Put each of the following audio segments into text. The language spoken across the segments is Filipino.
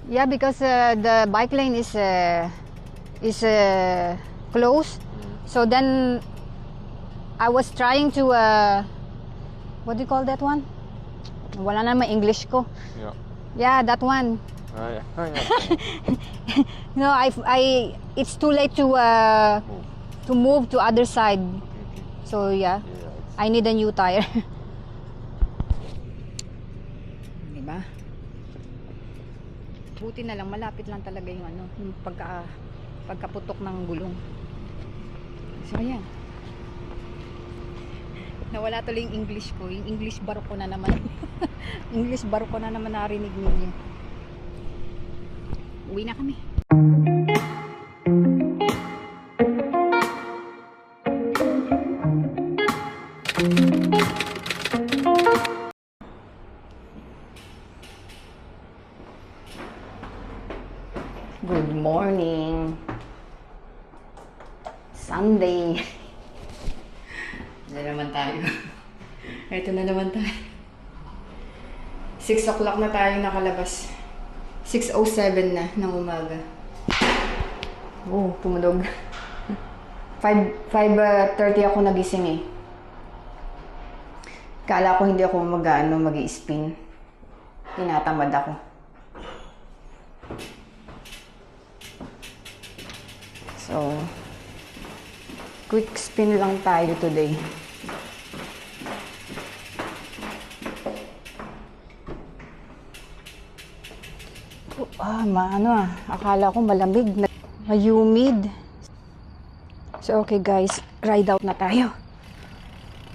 Yeah, because the bike lane is closed. So then I was trying to what do you call that one? Wala na may English ko. Yeah. Yeah, that one. Yeah. Oh, yeah. No, it's too late to move to other side. So yeah, I need a new tire. Diba? Buti na lang, malapit lang talaga yung ano, yung pagkaputok ng gulong. So ayan. Nawala tuloy yung English ko. Yung English baro ko na naman. English baro ko na naman narinig ninyo. Uwi na kami. Good morning. Sunday. Ito na naman tayo. Ito na naman tayo. 6 o'clock na tayo nakalabas. 6:07 na ng umaga. Oh, tumunog. 5:30 ako nagising eh. Kala ko hindi ako mag-i-spin. Tinatamad ako. So, quick spin lang tayo today. Akala ko malamig, humid. So, okay guys, ride out na tayo.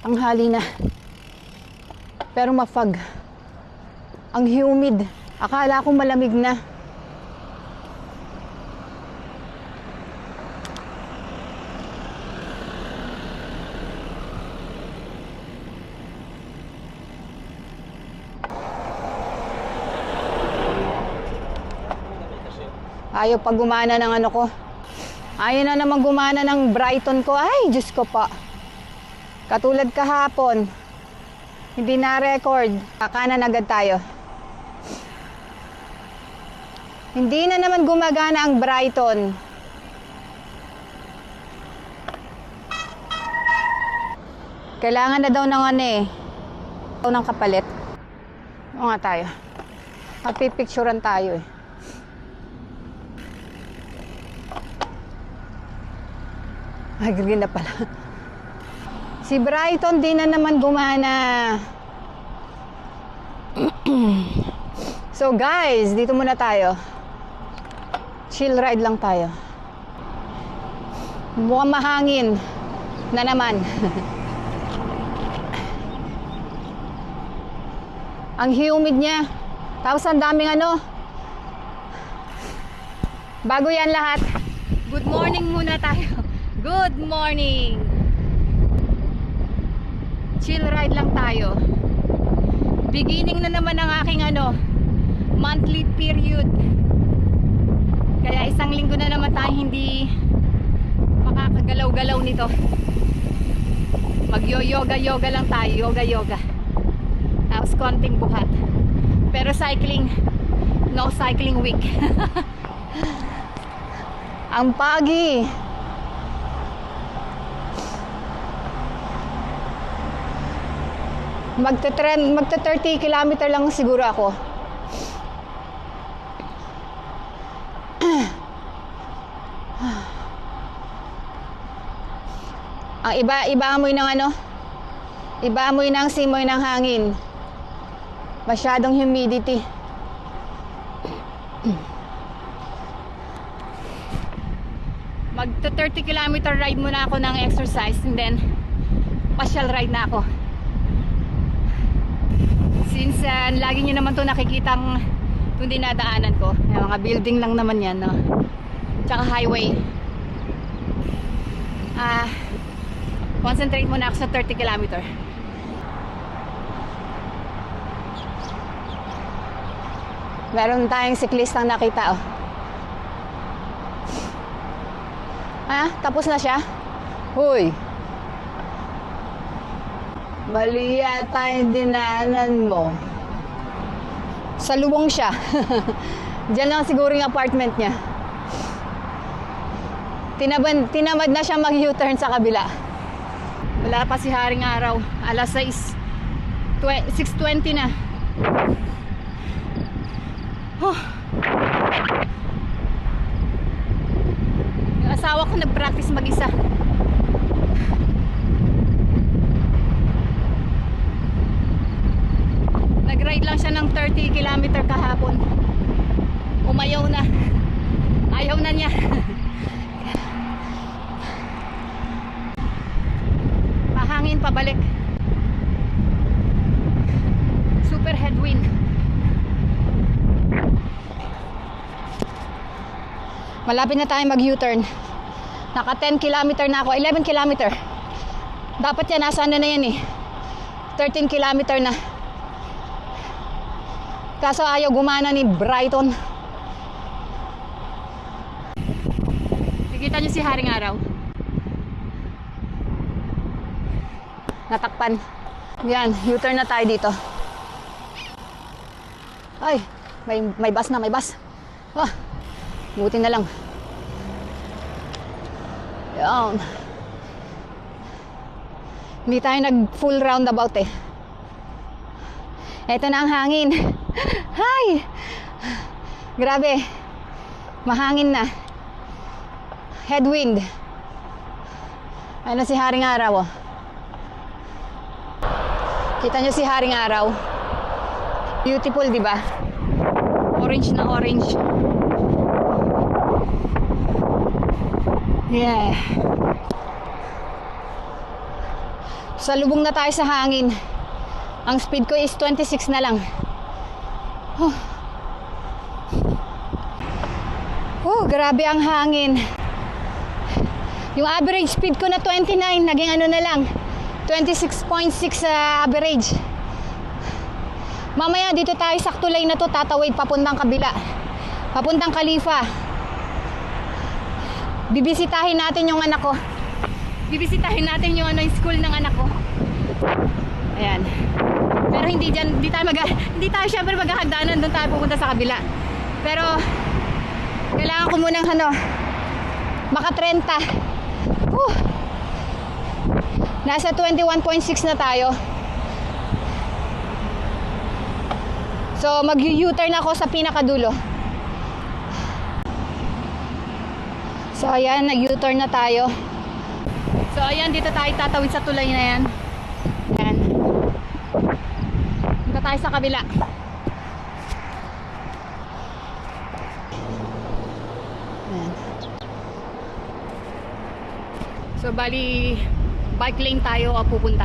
Tanghali na. Pero mafag. Ang humid. Akala ko malamig na. Ayaw pa gumana ng ano ko. Ayaw na naman gumana ng Brighton ko. Ay, Diyos ko pa. Katulad kahapon. Hindi na record. Kakanan agad tayo. Hindi na naman gumagana ang Brighton. Kailangan na daw ng ano eh. Ng kapalit. O nga tayo. Magpipicturean tayo eh. Ay, green na pala. Si Brighton din na naman gumana. So guys, dito muna tayo. Chill ride lang tayo. Mukhang mahangin na naman. Ang humid niya. Tapos ang daming ano. Bago yan lahat, good morning muna tayo. Good morning! Chill ride lang tayo. Beginning na naman ang aking monthly period. Kaya isang linggo na naman tayo hindi makakagalaw-galaw nito. Mag-yoga lang tayo. Yoga. Tapos konting buhat. Pero cycling, no cycling week. Ang pagi! Magta 30 kilometer lang siguro ako. Ang iba amoy ng iba amoy ng simoy ng hangin. Masyadong humidity. Magta 30 kilometer ride muna ako ng exercise and then pasyal ride na ako. Since lagi nyo naman to nakikitang itong dinadaanan ko. Yung mga building lang naman yan, no? Tsaka highway. Concentrate muna ako sa 30 kilometer. Meron tayong siklistang nakita, oh. Tapos na siya? Huy! Mali yata yung dinaanan mo. Sa luwang siya. Diyan lang siguro yung apartment niya. Tinamad na siya mag-U-turn sa kabila. Wala pa si Haring Araw. Alas 6:20 na. Oh. Yung asawa ko nag-practice mag-isa. Nag-ride lang siya ng 30 kilometer kahapon. Umayaw na. Ayaw na niya. Mahangin pabalik. Super headwind. Malapit na tayo mag U-turn. Naka 10 kilometer na ako. 11 kilometer. Dapat yan, nasa ano na yan eh. 13 kilometer na. Kaso ayaw gumana ni Brighton. Nakikita niyo si Haring Araw. Natakpan. Yan, U-turn na tayo dito. Ay, may bus na, may bus. Ah, buti na lang. Yan. Hindi tayo nag full roundabout eh. Ito na ang hangin. Hi! Grabe. Mahangin na. Headwind. Ano si Haring Araw oh. Kita nyo si Haring Araw. Beautiful, di ba? Orange na orange. Yeah. Salubong na tayo sa hangin. Ang speed ko is 26 na lang. Grabe ang hangin. Yung average speed ko na 29, naging ano na lang, 26.6 average. Mamaya dito tayo sa tulay na to, tatawid papuntang kabila. Papuntang Khalifa. Bibisitahin natin yung anak ko. Bibisitahin natin yung yung school ng anak ko. Ayan. Pero hindi tayo syempre maghahagdanan, doon tayo pupunta sa kabila. Pero kailangan ko munang maka 30. Nasa 21.6 na tayo. So mag-U-turn ako sa pinakadulo. So ayan, nag-U-turn na tayo. So ayan, dito tayo tatawid sa tulay na yan. Ayan. Punta tayo sa kabila. Ayan. So bali, bike lane tayo pupunta.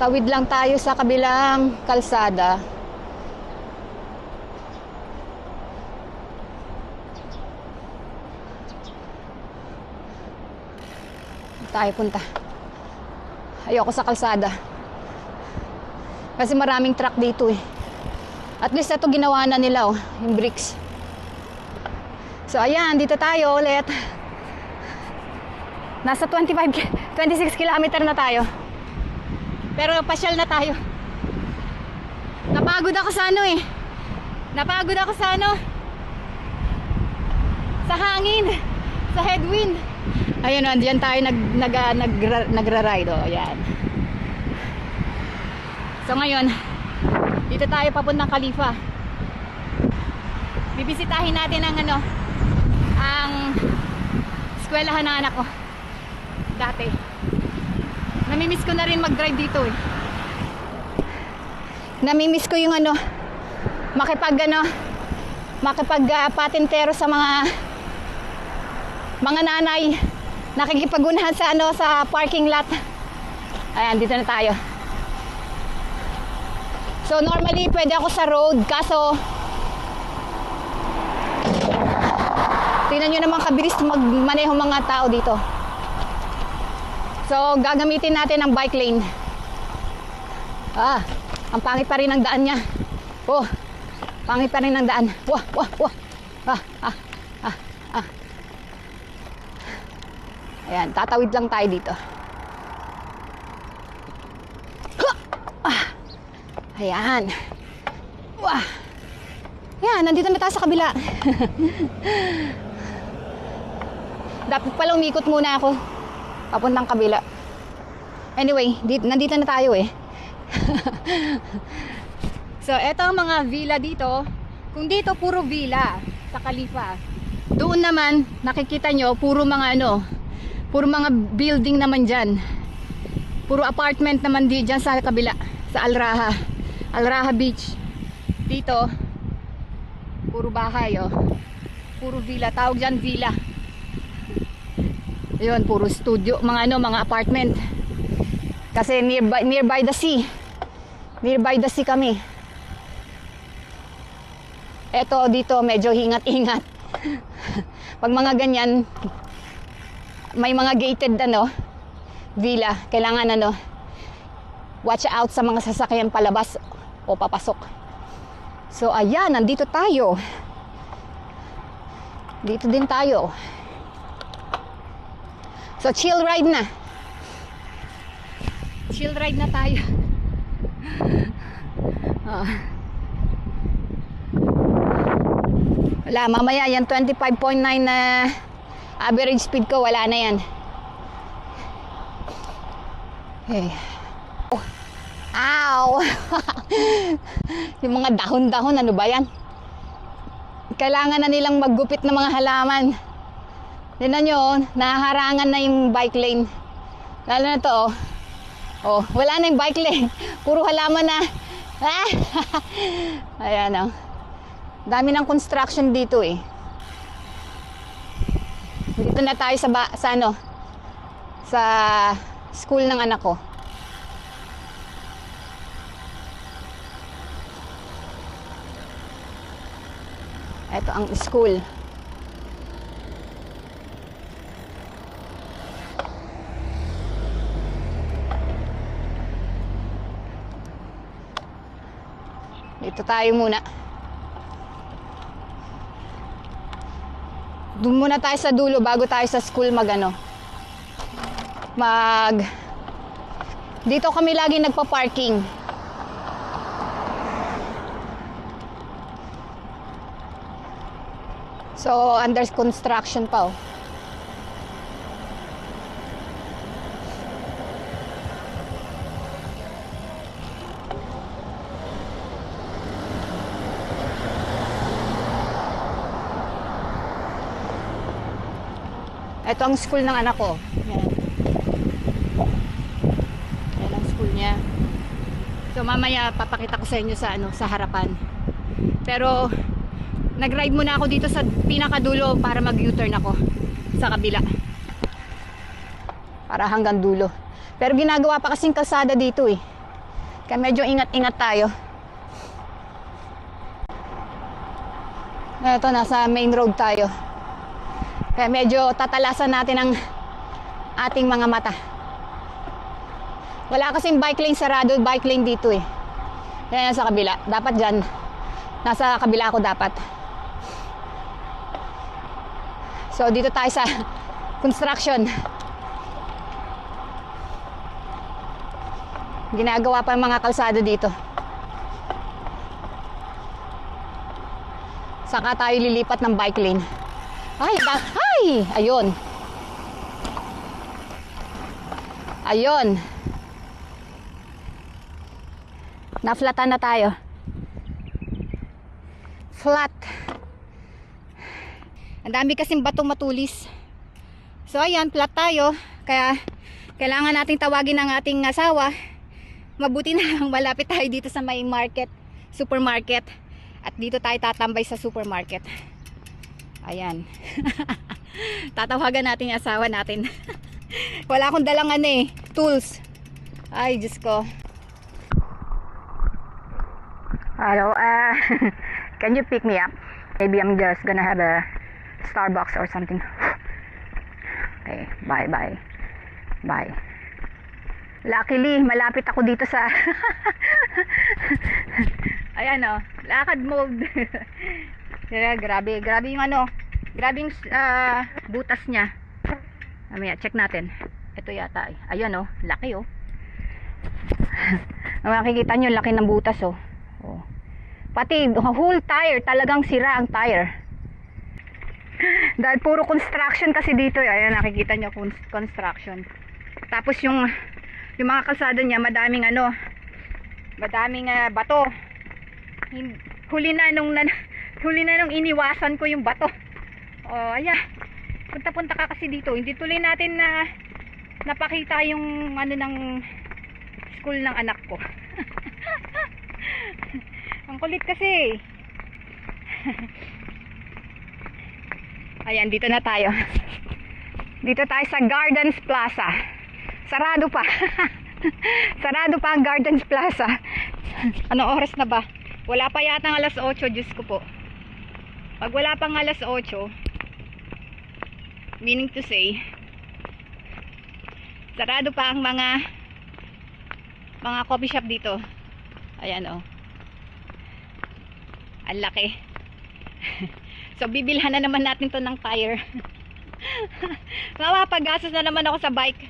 Tawid lang tayo sa kabilang kalsada. Tayo punta. Ayoko sa kalsada. Kasi maraming truck dito eh. At least ito ginawa na nila yung bricks. So ayan, dito tayo ulit. Nasa 26 kilometer na tayo. Pero pasyal na tayo. Napagod ako sa Napagod ako sa sa hangin, sa headwind. Ayun diyan tayo nagra-ride ayan. So ngayon, dito tayo papuntang Khalifa. Bibisitahin natin ang eskwelahan ng anak ko. Dati. Namimiss ko na rin mag-drive dito eh. Namimiss ko yung makipag-patintero sa mga nanay nakikipagunahan sa sa parking lot. Ayan, dito na tayo. So normally pwede ako sa road, kaso tingnan nyo naman kabilis magmaneho mga tao dito. So gagamitin natin ang bike lane. Ang pangit pa rin ang daan niya. Pangit pa rin ang daan. Ayan, tatawid lang tayo dito. Ayan. Wah. Yan, nandito na tayo sa kabila. Dapat pala umikot muna ako. Papuntang kabila. Anyway, nandito na tayo eh. So, eto ang mga villa dito. Kung dito, puro villa sa Khalifa. Doon naman, nakikita nyo, puro mga puro mga building naman dyan. Puro apartment naman dyan sa kabila. Sa Al Raha Beach. Dito, puro bahay oh. Puro villa, tawag dyan villa. Ayun, puro studio, mga apartment. Kasi nearby the sea. Nearby the sea kami. Eto dito medyo ingat-ingat. Pag mga ganyan, may mga gated villa, kailangan watch out sa mga sasakyan palabas o papasok. So ayan, nandito tayo. Dito din tayo. So chill ride na. Chill ride na tayo. Wala, mamaya yan 25.9 na average speed ko, wala na yan. Okay. Oh. Ow! Yung mga dahon-dahon, ano ba yan? Kailangan na nilang maggupit ng mga halaman. Tignan nyo, naharangan na yung bike lane. Lalo na to, oh. Oh, wala na yung bike lane. Puro halaman na. Ayan, oh. Dami ng construction dito eh. Dito na tayo sa school ng anak ko. Ito ang school. Dito tayo muna. Doon muna tayo sa dulo bago tayo sa school dito kami lagi nagpa-parking. So under construction pa oh. Ito ang school ng anak ko. Yan. Yan ang school niya. So mamaya papakita ko sa inyo sa harapan. Pero nag-ride muna ako dito sa pinakadulo para mag-U-turn ako sa kabila. Para hanggang dulo. Pero ginagawa pa kasing kalsada dito eh. Kaya medyo ingat-ingat tayo. Ito, nasa main road tayo. Kaya medyo tatalasan natin ang ating mga mata. Wala kasing bike lane, sarado bike lane dito eh. Yan sa kabila. Dapat dyan. Nasa kabila ako dapat. So dito tayo sa construction. Ginagawa pa mga kalsada dito. Saka tayo lilipat ng bike lane. Ay! Ayun. Ayun. Na-flatan na tayo. Flat. Ang dami kasing batong matulis. So ayan, flat tayo. Kaya kailangan nating tawagin ang ating asawa. Mabuti na lang malapit tayo dito sa may market, supermarket. At dito tayo tatambay sa supermarket. Ayan. Tatawagan natin yung asawa natin. Wala akong dalang tools. Ay, Diyos ko. Hello, can you pick me up? Maybe I'm just gonna have a Starbucks or something. Okay, bye. Luckily, malapit ako dito sa ayan o, lakad mode. Yeah, grabe yung grabe yung butas niya. Mamaya check natin. Ito yata eh. Ayan laki Makikita nyo, laki ng butas oh. Oh. Pati whole tire, talagang sira ang tire. Dahil puro construction kasi dito, ayan nakikita nyo, construction. Tapos yung mga kalsada niya, madaming bato. Huli na nung iniwasan ko yung bato. Oh, ayan. Punta-punta ka kasi dito. Hindi tuloy natin na napakita yung ng school ng anak ko. Ang kulit kasi. Ayan, dito na tayo. Dito tayo sa Gardens Plaza. Sarado pa. Sarado pa ang Gardens Plaza. Anong oras na ba? Wala pa yata ng alas 8, Diyos ko po. Pag wala pang alas 8, meaning to say, sarado pa ang mga coffee shop dito. Ayan oh. Ang laki. So bibilhan na naman natin to ng tire. Mapapagastos na naman ako sa bike.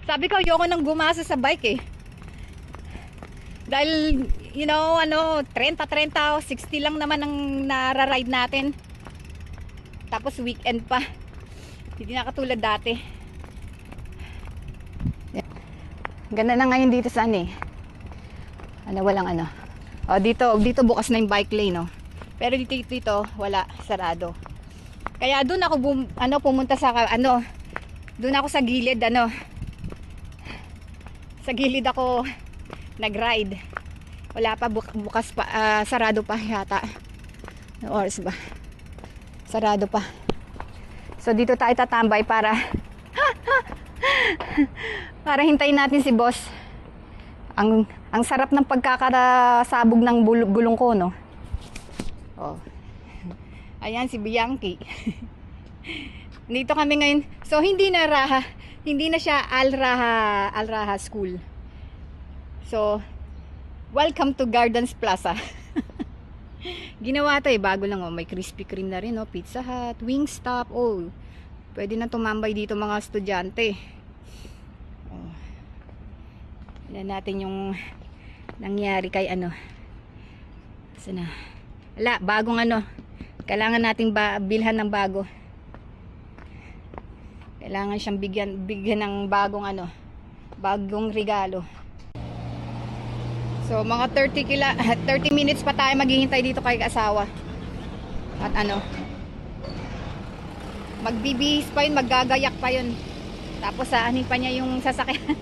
Sabi ko ayoko nang gumasa sa bike eh. Dahil 30 o 60 lang naman ang nara-ride natin. Tapos weekend pa. Hindi na katulad dati. Ganda na ngayon dito sa walang Oh, dito bukas na yung bike lane, no. Pero dito wala, sarado. Kaya doon ako pumunta sa doon ako sa gilid Sa gilid ako nag-ride. Wala pa bukas pa, sarado pa yata. No oras ba? Sarado pa. So dito tayo tatambay para hintayin natin si boss. Ang sarap ng pagkakasabog ng gulong ko, no? Oh. Ayan si Bianchi. Dito kami ngayon. So hindi na siya Al Raha School. So welcome to Gardens Plaza. Ginawa to bago lang may Krispy Kreme na rin, Pizza Hut, Wingstop. Pwede na tumambay dito mga estudyante. Tignan natin yung nangyari kay sana. Wala, bagong kailangan nating bilhan ng bago. Kailangan siyang bigyan ng bagong regalo. So mga 30 minutes pa tayo maghihintay dito kay asawa. At magbibihis pa yun, maggagayak pa yun. Tapos saanin pa niya yung sasakyan.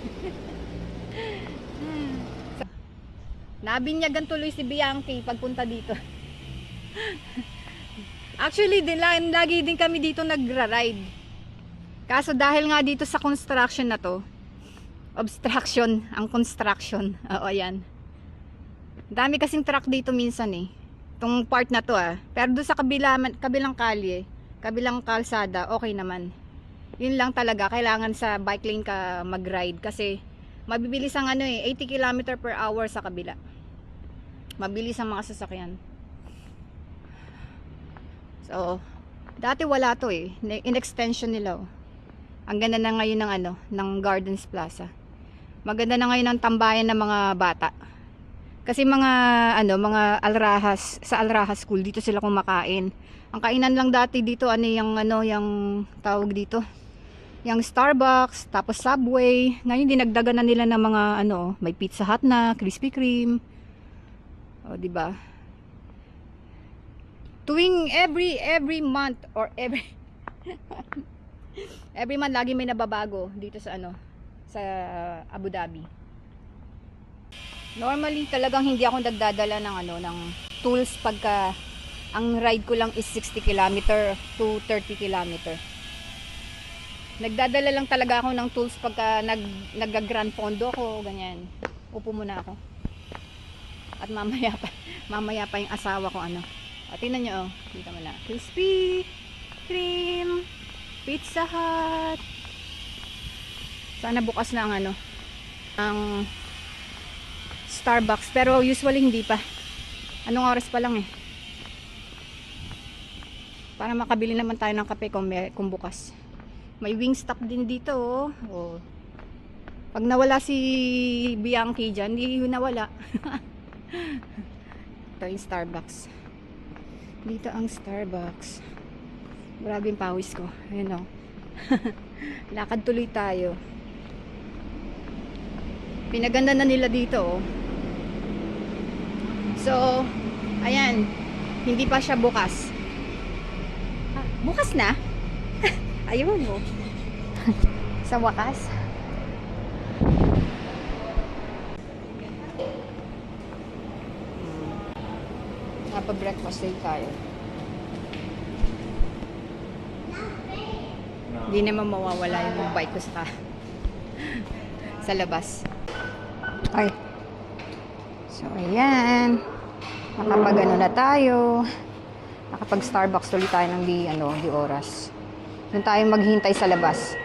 Nabinyagan tuloy si Bianchi pagpunta dito. Actually, lagi din kami dito nagra-ride. Kaso dahil nga dito sa construction na to, obstruction ang construction. Oo, ayan. Dami kasing truck dito minsan itong part na to Pero doon sa kabilang kalye, kabilang kalsada, okay naman. Yun lang talaga, kailangan sa bike lane ka mag-ride kasi mabibilis ang 80 km per hour sa kabila. Mabilis ang mga sasakyan. So, dati wala to in-extension nila Ang ganda na ngayon ng Gardens Plaza. Maganda na ngayon ang tambayan ng mga bata. Kasi mga Alrahas, sa Alrahas School dito sila kumakain. Ang kainan lang dati dito yung tawag dito. Yung Starbucks, tapos Subway. Ngayon dinagdagan na nila ng mga may Pizza Hut na, Krispy Kreme. O, di ba? Tuwing every month or every month lagi may nababago dito sa sa Abu Dhabi. Normally talagang hindi ako nagdadala ng tools pagka ang ride ko lang is 60 km to 30 km. Nagdadala lang talaga ako ng tools pagka nag-Grand Fondo ko, ganyan. Upo muna ako. At mamaya pa yung asawa ko At tingnan nyo dito mo na. Krispy Kreme, Pizza Hut. Sana bukas na ang Starbucks, pero usually hindi pa. Anong oras pa lang Para makabili naman tayo ng kape kung bukas. May Wingstop din dito Pag nawala si Bianchi dyan, hindi yun nawala. Ito yung Starbucks. Dito ang Starbucks. Grabe yung pawis ko. Ayun o. Lakad tuloy tayo. Pinaganda na nila dito oh. So, ayan. Hindi pa siya bukas. Ah, bukas na? Ayun oh. Sa wakas. Napa-breakfast day tayo. Hindi naman mawawala yung bike ko sa labas. Ay. So, ayan. Nakapag-ano na tayo. Nakapag-Starbucks tuloy tayo ng di oras. Doon tayo maghintay sa labas.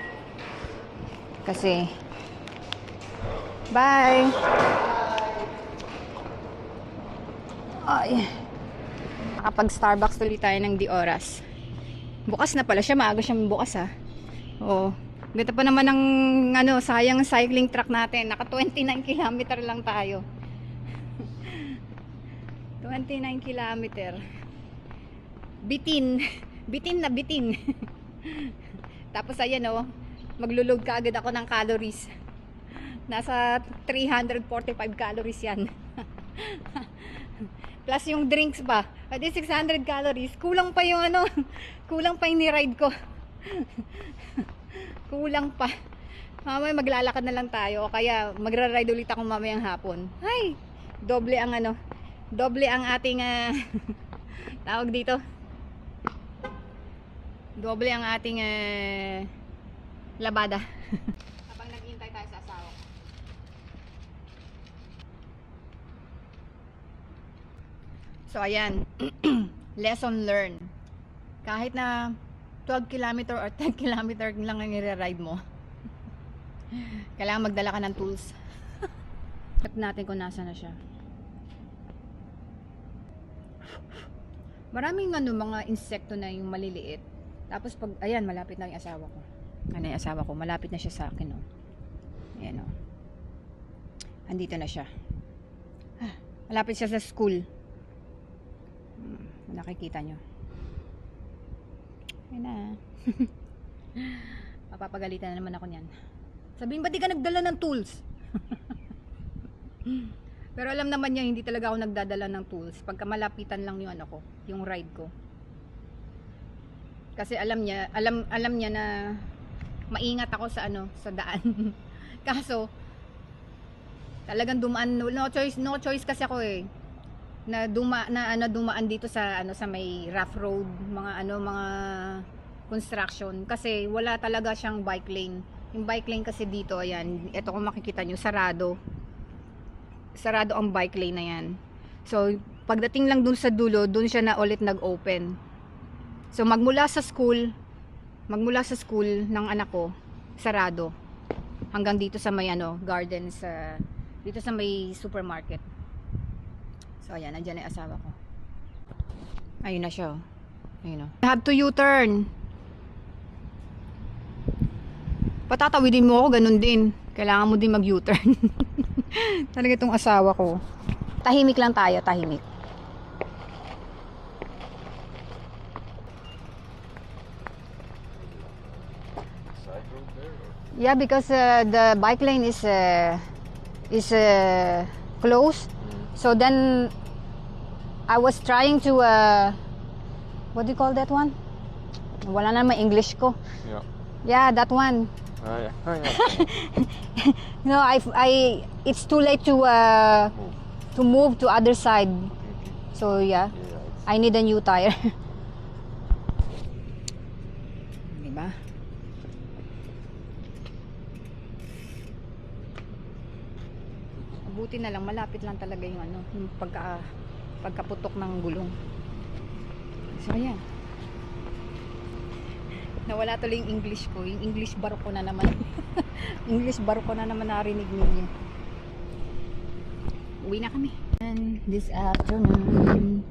Kasi, bye! Ay. Nakapag-Starbucks tuloy tayo ng di oras. Bukas na pala siya. Maaga siyang bukas ha. Oo. Ganda pa naman ng sayang cycling track natin. Naka 29 kilometer lang tayo. 29 kilometer. Bitin. Bitin na bitin. Tapos ayan oh, maglulog ka agad ako ng calories. Nasa 345 calories yan. Plus yung drinks pa. Adi 600 calories. Kulang pa yung kulang pa yung ni-ride ko. Kulang pa. Mamaya maglalakad na lang tayo o kaya magra-ride ulit ako mamayang hapon. Ay, doble ang doble ang ating tawag dito. Doble ang ating labada. Habang naghihintay tayo sa asawa ko. So ayan, lesson learned. Kahit na 12 kilometer or 10 kilometer lang ang i-ride mo, kailangan magdala ka ng tools. Check natin kung nasa na siya. Maraming mga insekto na yung maliliit. Tapos pag, ayan, malapit na yung asawa ko. Yung asawa ko, malapit na siya sa akin oh. Ayan oh. Andito na siya. Malapit siya sa school. Nakikita nyo. Ayan na. Mapapagalitan na naman ako niyan. Sabihin, ba't di ka nagdala ng tools? Pero alam naman niya, hindi talaga ako nagdadala ng tools. Pagka malapitan lang yung yung ride ko. Kasi alam niya na maingat ako sa sa daan. Kaso talagang dumaan, no choice kasi ako eh. Na dumaan dito sa sa may rough road, mga construction kasi wala talaga siyang bike lane. Yung bike lane kasi dito, ayan, ito kung makikita nyo, sarado ang bike lane na yan. So pagdating lang dun sa dulo, dun siya na ulit nag-open. So magmula sa school ng anak ko, sarado hanggang dito sa may gardens, dito sa may supermarket. So ayan, nandiyan na yung asawa ko. Ayun na siya. Ayun o. I have to U-turn. Patatawidin mo ako, ganun din. Kailangan mo din mag U-turn. Talaga itong asawa ko. Tahimik lang tayo, tahimik. Yeah, because the bike lane is closed. So then I was trying to what do you call that one? Wala na may English ko. Yeah. Yeah, that one. Oh yeah. Oh yeah. No, it's too late to move to other side. So yeah, I need a new tire. Diba? Buti na lang, malapit lang talaga yung yung pagkaputok ng gulong. So ayan. Nawala tuloy yung English ko. Yung English barko na naman. English barko na naman narinig ninyo. Uwi na kami. And this afternoon,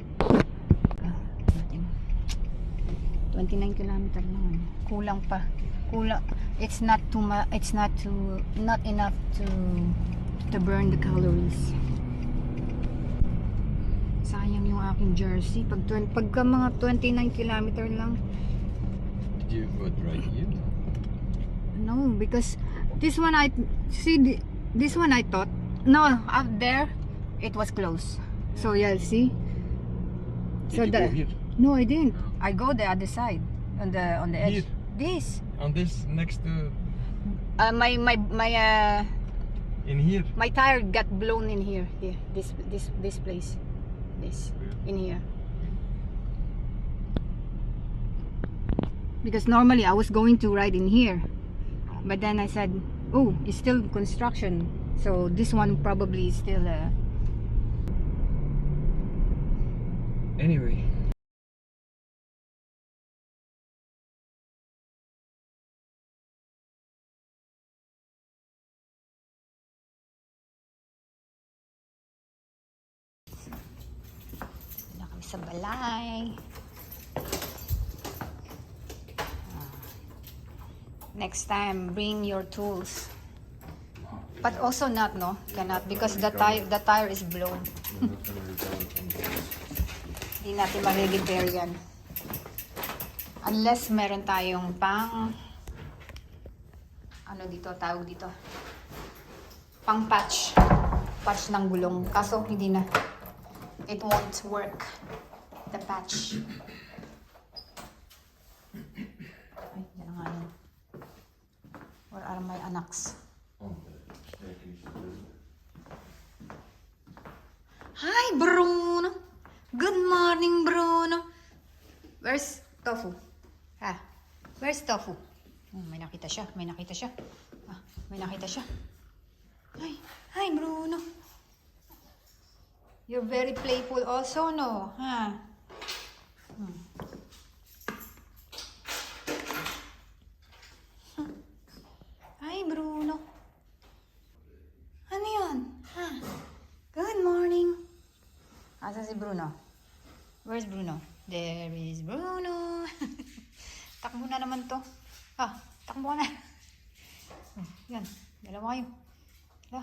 29 kilometer lang. Kulang pa. Kulang. It's not too much. It's not enough to burn the calories. Sayang yung aking jersey. Pagka mga 29 kilometer lang. Did you put right here? No, because this one this one I thought no up there it was close. So yeah, see. Did you go here? No, I didn't. I go the other side on the edge. Here? This On this next to my in here. my tire got blown in here. Here, this place, this in here. Because normally I was going to ride in here, but then I said, oh, it's still construction, so this one probably is still Anyway. na kami sa balay. Next time, bring your tools. But also not, no? Cannot, because the tire is blown. Hindi natin ma-repair yan. Unless meron tayong ano dito, tawag dito? Pang patch. Patch ng gulong. Kaso hindi na. It won't work. The patch. Ay, yan na nga yun. Where are my anaks? Hi, Bruno. Good morning, Bruno. Where's Tofu? Ha? Where's Tofu? Oh, may nakita siya. May nakita siya. Ah, may nakita siya. Hi, Bruno. You're very playful also, no? Ha? Hi, Bruno. Ano yun? Ha? Good morning. Asan si Bruno? Where's Bruno? There is Bruno. Takbo na naman to. Takbo na. Yan. Dalawa kayo. Diba?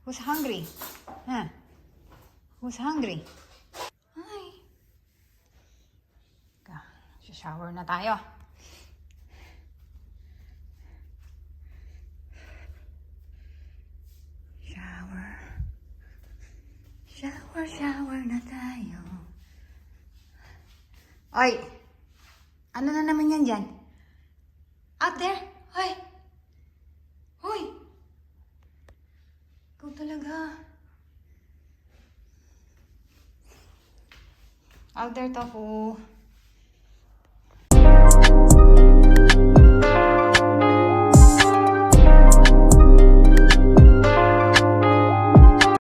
Who's hungry? Ha? Who's hungry? Hi. Shower na tayo. Shower na tayo. Oy! Ano na naman yan dyan? Out there? Hoy! Hoy! Ikaw talaga. Out there, Tofu.